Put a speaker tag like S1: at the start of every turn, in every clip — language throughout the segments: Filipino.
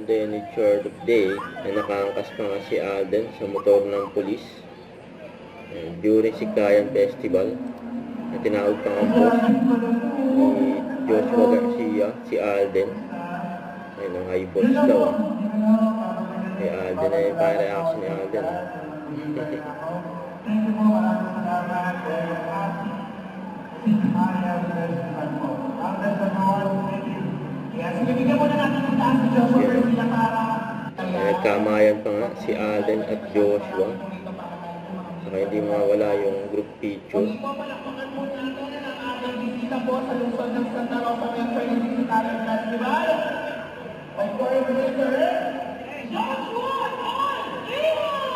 S1: then ni third of day na nakaangkas pa nga si Alden sa motor ng pulis during si Kayan Festival na tinawag pa nga boss ni Joshua Garcia, si Alden. Ayun ang high boss daw. Kay Alden na yung pa-reaction ni Alden. Nagkamayan pa nga si Alden at Joshua. Saka hindi mawala yung group picture.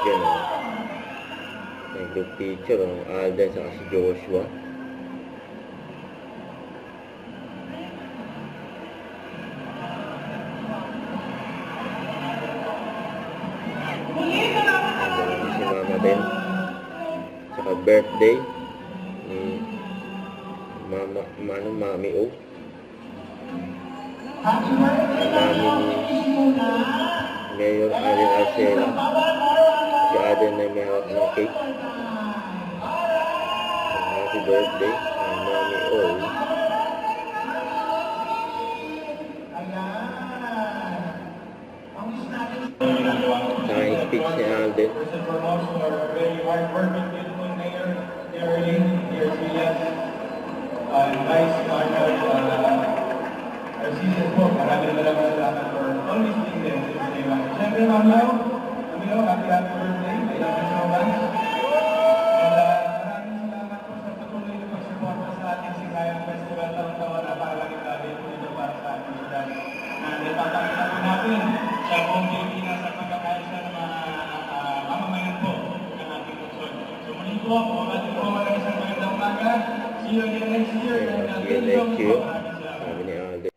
S1: Yan o. May group picture ng Alden saka si Joshua. Si Mama din. Saka birthday ni Mami O. Mami ni Mayor Allen Arcela. Si Alden na may hawak ng cake. Happy birthday Mami O. Saka yung speech ni Alden.
S2: First and foremost, our very hard-working, beautiful mayor, dear Erling, dear Trias, and Vice Marshal Narciso po. Maraming salamat for always being there since day one. Siyempre, Mamilaw, happy birthday. I love you so much. And maraming salamat po sa patuloy na pagsuporta sa ating Sigayan Festival taon-taon na paralaging gabi po dito para sa ating syudad. Na napapakita po natin sa buong Pilipinas sa pagkakaisa ng mga mamamayan po ng ating lungsod. So muli po, maraming isang magandang umaga. See you again next year.
S1: Thank you. Sabi ni Alden.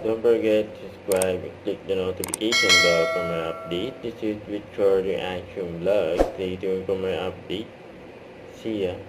S1: Don't forget to subscribe and click the notification bell for my update. This is Victor Reaction Vlog. Stay tuned for my update. See ya.